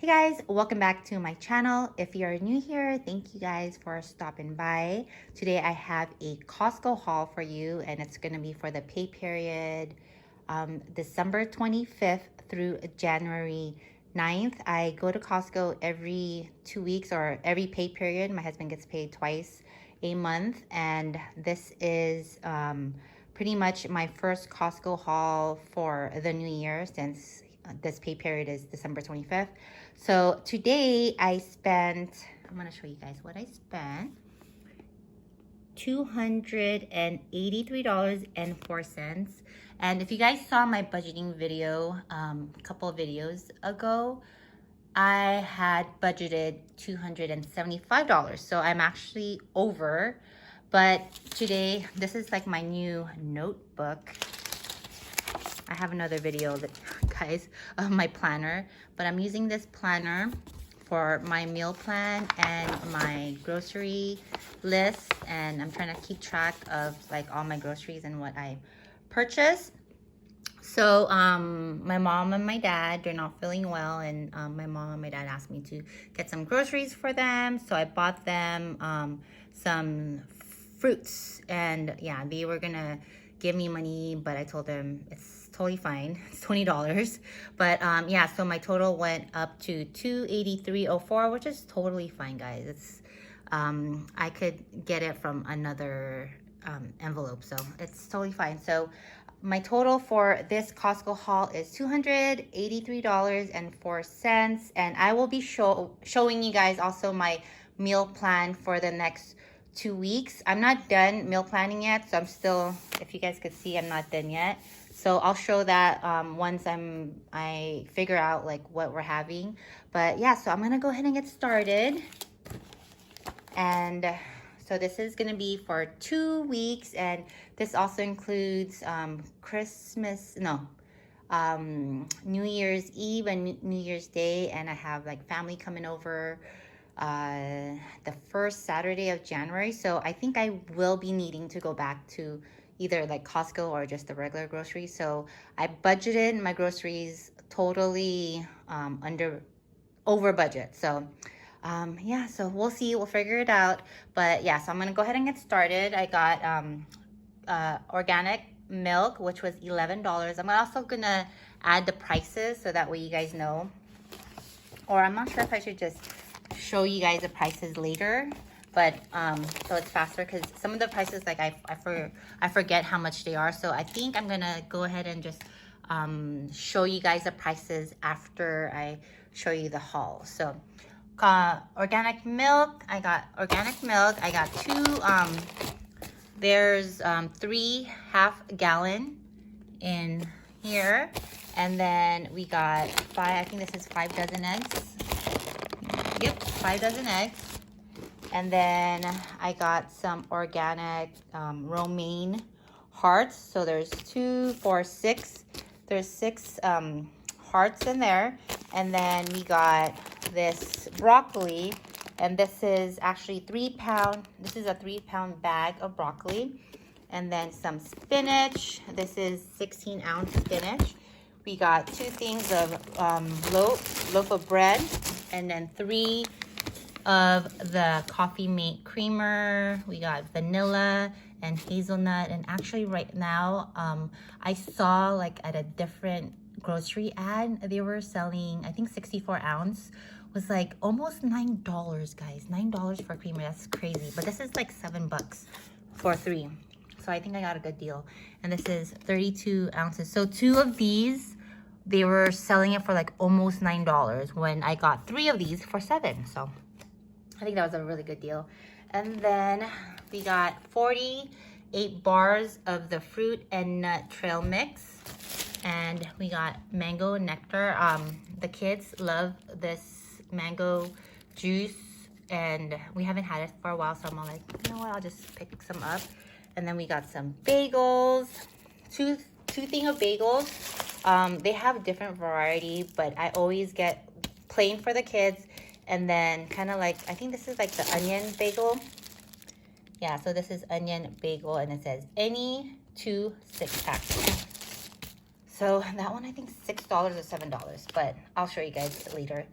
Hey guys, welcome back to my channel. If you're new here, thank you guys for stopping by. Today I have a Costco haul for you, and it's going to be for the pay period December 25th through January 9th. I go to Costco every 2 weeks or every pay period. My husband gets paid twice a month, and this is pretty much my first Costco haul for the new year since this pay period is December 25th. So today I'm going to show you guys what I spent. $283.04. And if you guys saw my budgeting video a couple of videos ago, I had budgeted $275. So I'm actually over. But today, this is like my new notebook. I have another video that guys of my planner, but I'm using this planner for my meal plan and my grocery list, and I'm trying to keep track of like all my groceries and what I purchased. So my mom and my dad, they're not feeling well, and my mom and my dad asked me to get some groceries for them, so I bought them some fruits, and yeah, they were gonna give me money, but I told them it's totally fine. It's $20. But yeah, so my total went up to $283.04, which is totally fine, guys. It's I could get it from another envelope, so it's totally fine. So my total for this Costco haul is $283.04, and I will be showing you guys also my meal plan for the next 2 weeks. I'm not done meal planning yet, so I'm still, if you guys could see, I'm not done yet. So I'll show that once I figure out like what we're having. But yeah, so I'm gonna go ahead and get started. And so this is gonna be for 2 weeks, and this also includes New Year's Eve and New Year's Day, and I have like family coming over the first Saturday of January. So I think I will be needing to go back to either like Costco or just the regular groceries. So I budgeted my groceries totally over budget. So yeah, so we'll see, we'll figure it out. But yeah, so I'm gonna go ahead and get started. I got organic milk, which was $11. I'm also gonna add the prices so that way you guys know, or I'm not sure if I should just show you guys the prices later, but so it's faster, because some of the prices, like I forget how much they are. So I think I'm gonna go ahead and just show you guys the prices after I show you the haul. So organic milk, I got two there's 3 half-gallon in here, and then we got 5, I think this is 5 dozen eggs. Yep, 5 dozen eggs. And then I got some organic romaine hearts. So there's 2, 4, 6. There's 6 hearts in there. And then we got this broccoli, and this is actually 3 pound. This is a 3-pound bag of broccoli. And then some spinach. This is 16-ounce spinach. We got 2 things of loaf of bread, and then 3 of the Coffee Mate creamer. We got vanilla and hazelnut. And actually right now, I saw like at a different grocery ad, they were selling, I think 64 ounce was like almost $9, guys. $9 for creamer, that's crazy. But this is like $7 for 3. So I think I got a good deal. And this is 32 ounces. So 2 of these, they were selling it for like almost $9 when I got 3 of these for $7. So I think that was a really good deal. And then we got 48 bars of the fruit and nut trail mix. And we got mango nectar. The kids love this mango juice, and we haven't had it for a while, so I'm all like, you know what, I'll just pick some up. And then we got some bagels, two thing of bagels. They have different variety, but I always get plain for the kids, and then kind of like, I think this is like the onion bagel. Yeah, so this is onion bagel, and it says any 2 6-packs. So that one, I think $6 or $7, but I'll show you guys later.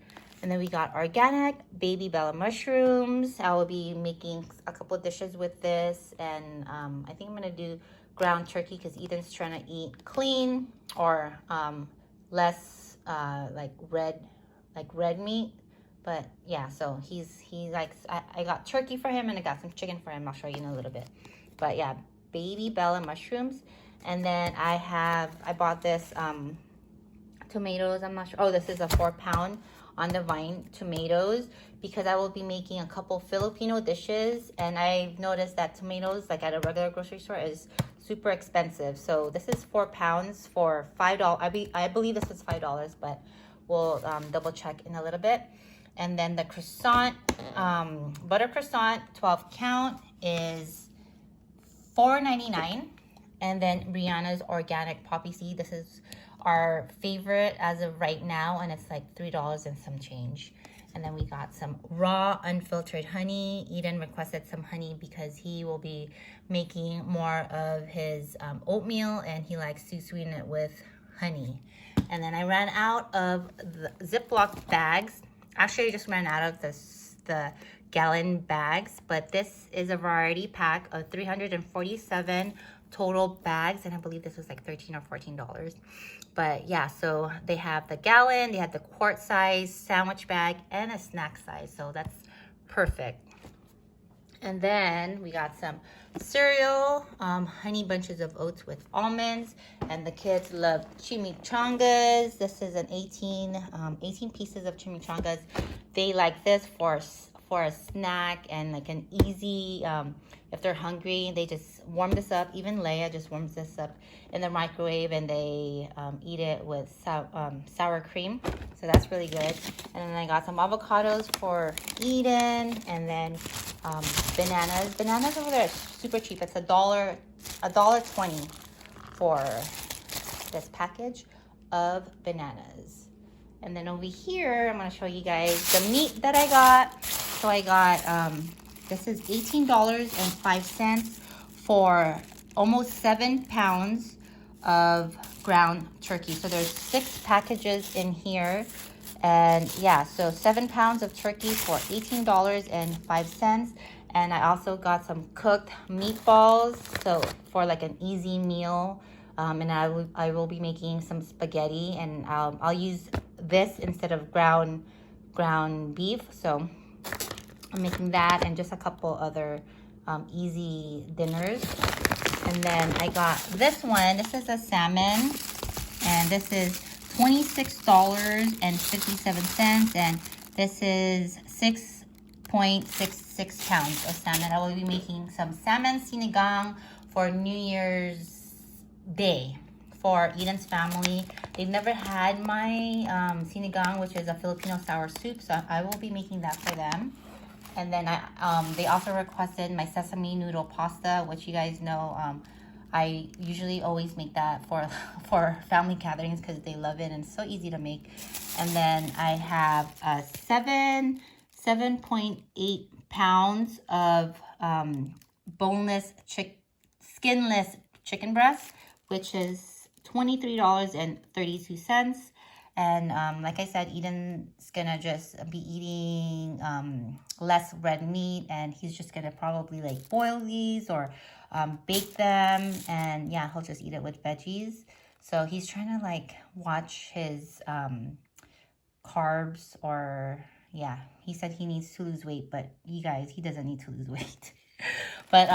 And then we got organic baby bella mushrooms. I will be making a couple dishes with this. And I think I'm going to do ground turkey because Ethan's trying to eat clean or less like red meat. But yeah, so he likes, I got turkey for him and I got some chicken for him. I'll show you in a little bit. But yeah, baby bella mushrooms. And then I bought this tomatoes. I'm not sure. Oh, this is a 4-pound on the vine tomatoes because I will be making a couple Filipino dishes. And I've noticed that tomatoes, like at a regular grocery store, is super expensive. So this is 4 pounds for $5. I believe this is $5, but we'll double check in a little bit. And then the croissant, butter croissant, 12 count is $4.99. And then Rihanna's organic poppy seed. This is our favorite as of right now, and it's like $3 and some change. And then we got some raw unfiltered honey. Eden requested some honey because he will be making more of his oatmeal, and he likes to sweeten it with honey. And then I ran out of the Ziploc bags. Actually, I just ran out of the gallon bags, but this is a variety pack of 347 total bags, and I believe this was like $13 or $14. But yeah, so they have the gallon, they have the quart size sandwich bag, and a snack size, so that's perfect. And then we got some cereal, honey bunches of oats with almonds, and the kids love chimichangas. This is an 18 pieces of chimichangas. They like this for a snack and like an easy, if they're hungry, they just warm this up. Even Leia just warms this up in the microwave, and they eat it with sour cream. So that's really good. And then I got some avocados for Eden, and then bananas. Bananas over there are super cheap. It's $1.20 for this package of bananas. And then over here, I'm going to show you guys the meat that I got. So I got, this is $18.05 for almost 7 pounds of ground turkey. So there's 6 packages in here. And yeah, so 7 pounds of turkey for $18.05. And I also got some cooked meatballs, so for like an easy meal. And I will be making some spaghetti, and I'll use this instead of ground beef. So I'm making that and just a couple other easy dinners. And then I got this one. This is a salmon, and this is $26.57, and this is 6.66 pounds of salmon. I will be making some salmon sinigang for New Year's Day for Eden's family. They've never had my sinigang, which is a Filipino sour soup, so I will be making that for them. And then they also requested my sesame noodle pasta, which you guys know I usually always make that for family gatherings because they love it and it's so easy to make. And then I have 7.8 pounds of boneless skinless chicken breast, which is $23.32. And like I said, Eden's gonna just be eating less red meat, and he's just gonna probably like boil these or bake them, and yeah, he'll just eat it with veggies. So he's trying to like watch his carbs, or yeah, he said he needs to lose weight, but you guys, he doesn't need to lose weight. But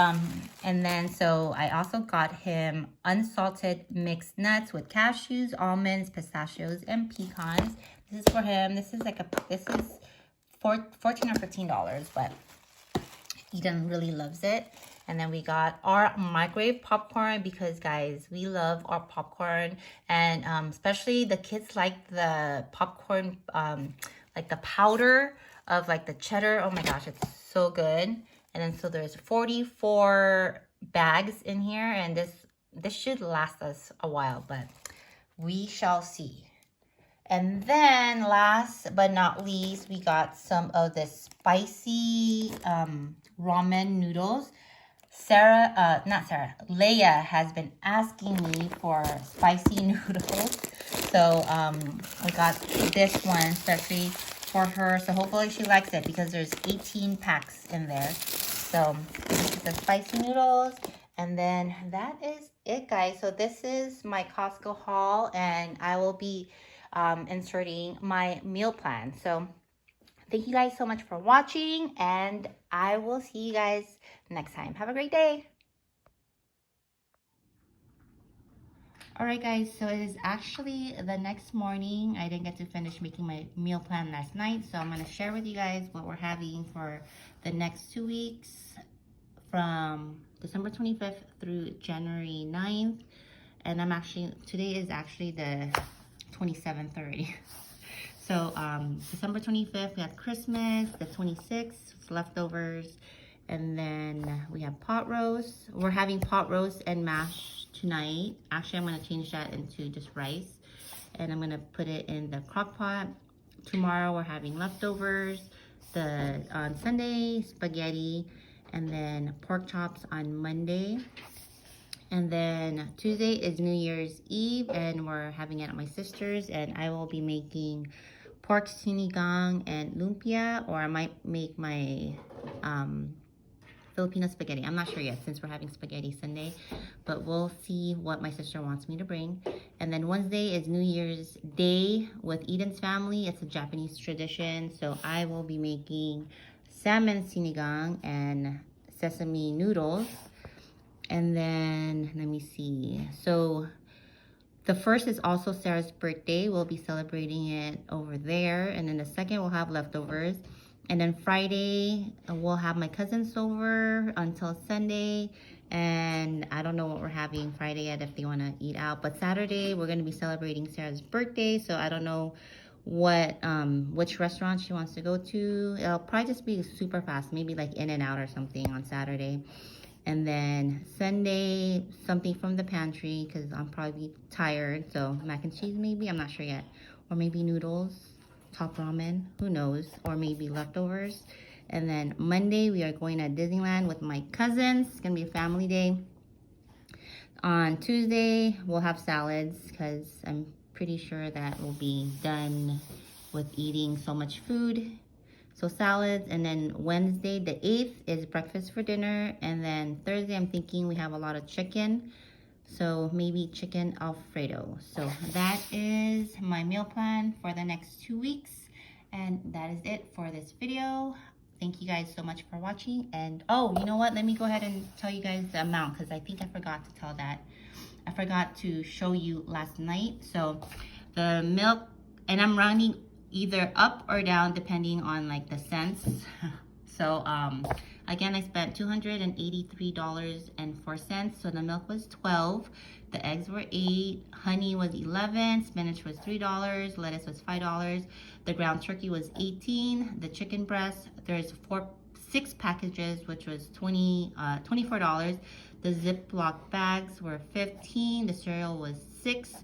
and then so I also got him unsalted mixed nuts with cashews, almonds, pistachios, and pecans. This is for him. This is $14 or $15, but Eden really loves it. And then we got our microwave popcorn because, guys, we love our popcorn. And especially the kids like the popcorn, like the powder of like the cheddar. Oh my gosh, it's so good. And then so there's 44 bags in here, and this should last us a while, but we shall see. And then last but not least, we got some of the spicy ramen noodles. Leia has been asking me for spicy noodles. So I got this one especially for her. So hopefully she likes it because there's 18 packs in there. So this is the spicy noodles. And then that is it, guys. So this is my Costco haul, and I will be inserting my meal plan. So thank you guys so much for watching, and I will see you guys next time. Have a great day. Alright guys, so it is actually the next morning. I didn't get to finish making my meal plan last night, so I'm going to share with you guys what we're having for the next 2 weeks from December 25th through January 9th. And today is actually the 27th already. So December 25th, we have Christmas. The 26th, leftovers. And then we have pot roast. We're having pot roast and mash tonight. Actually, I'm going to change that into just rice. And I'm going to put it in the crock pot. Tomorrow, we're having leftovers. On Sunday, spaghetti. And then pork chops on Monday. And then Tuesday is New Year's Eve, and we're having it at my sister's, and I will be making pork sinigang and lumpia, or I might make my Filipino spaghetti. I'm not sure yet since we're having spaghetti Sunday, but we'll see what my sister wants me to bring. And then Wednesday is New Year's Day with Eden's family. It's a Japanese tradition, so I will be making salmon sinigang and sesame noodles. And then, let me see. So, the first is also Sarah's birthday. We'll be celebrating it over there. And then the second, we'll have leftovers. And then Friday, we'll have my cousins over until Sunday. And I don't know what we're having Friday yet if they want to eat out. But Saturday, we're going to be celebrating Sarah's birthday. So, I don't know which restaurant she wants to go to. It'll probably just be super fast. Maybe like In-N-Out or something on Saturday. And then Sunday, something from the pantry because I'm probably tired. So mac and cheese maybe, I'm not sure yet. Or maybe noodles, top ramen, who knows. Or maybe leftovers. And then Monday, we are going to Disneyland with my cousins. It's going to be a family day. On Tuesday, we'll have salads because I'm pretty sure that we'll be done with eating so much food. So salads. And then Wednesday, the 8th, is breakfast for dinner. And then Thursday, I'm thinking we have a lot of chicken. So maybe chicken Alfredo. So that is my meal plan for the next 2 weeks. And that is it for this video. Thank you guys so much for watching. And oh, you know what? Let me go ahead and tell you guys the amount because I think I forgot to tell that. I forgot to show you last night. So the milk, and I'm running either up or down depending on like the cents. So again, I spent $283.04. So the milk was $12, the eggs were $8, honey was $11, spinach was $3, lettuce was $5, the ground turkey was $18, the chicken breast, there's 6 packages, which was $24. The Ziploc bags were $15, the cereal was $6.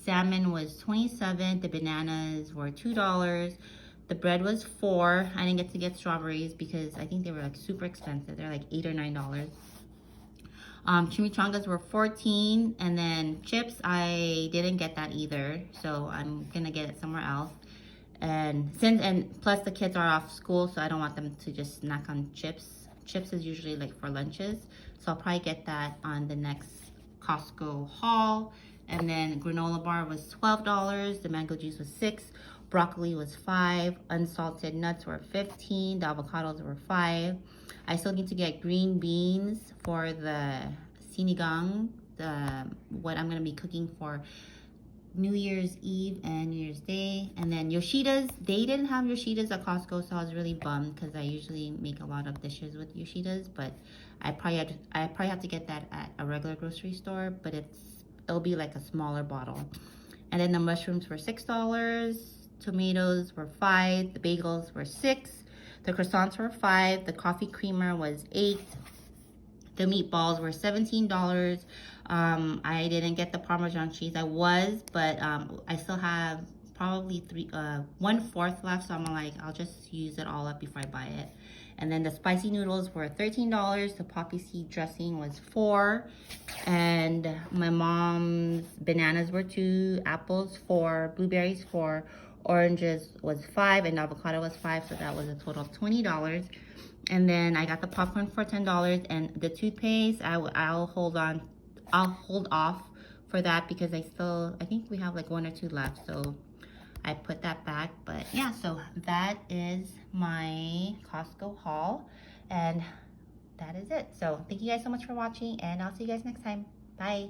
Salmon was $27. The bananas were $2. The bread was $4. I didn't get to get strawberries because I think they were like super expensive. They're like $8 or $9. Chimichangas were $14. And then chips, I didn't get that either. So I'm gonna get it somewhere else. And plus the kids are off school, so I don't want them to just snack on chips. Chips is usually like for lunches. So I'll probably get that on the next Costco haul. And then granola bar was $12. The mango juice was $6. Broccoli was $5. Unsalted nuts were $15. The avocados were $5. I still need to get green beans for the sinigang, what I'm going to be cooking for New Year's Eve and New Year's Day. And then Yoshida's, they didn't have Yoshida's at Costco, so I was really bummed because I usually make a lot of dishes with Yoshida's, but I probably have to get that at a regular grocery store, but it'll be like a smaller bottle. And then the mushrooms were $6. Tomatoes were $5. The bagels were $6. The croissants were $5. The coffee creamer was $8. The meatballs were $17. I didn't get the Parmesan cheese. But I still have probably 1/4 left. So I'm like, I'll just use it all up before I buy it. And then the spicy noodles were $13. The poppy seed dressing was $4. And my mom's bananas were $2. Apples $4. Blueberries $4. Oranges was $5 and avocado was $5, so that was a total of $20. And then I got the popcorn for $10, and the toothpaste I'll hold off for that because I think we have like 1 or 2 left, so I put that back. But yeah, so that is my Costco haul, and that is it. So thank you guys so much for watching, and I'll see you guys next time. Bye.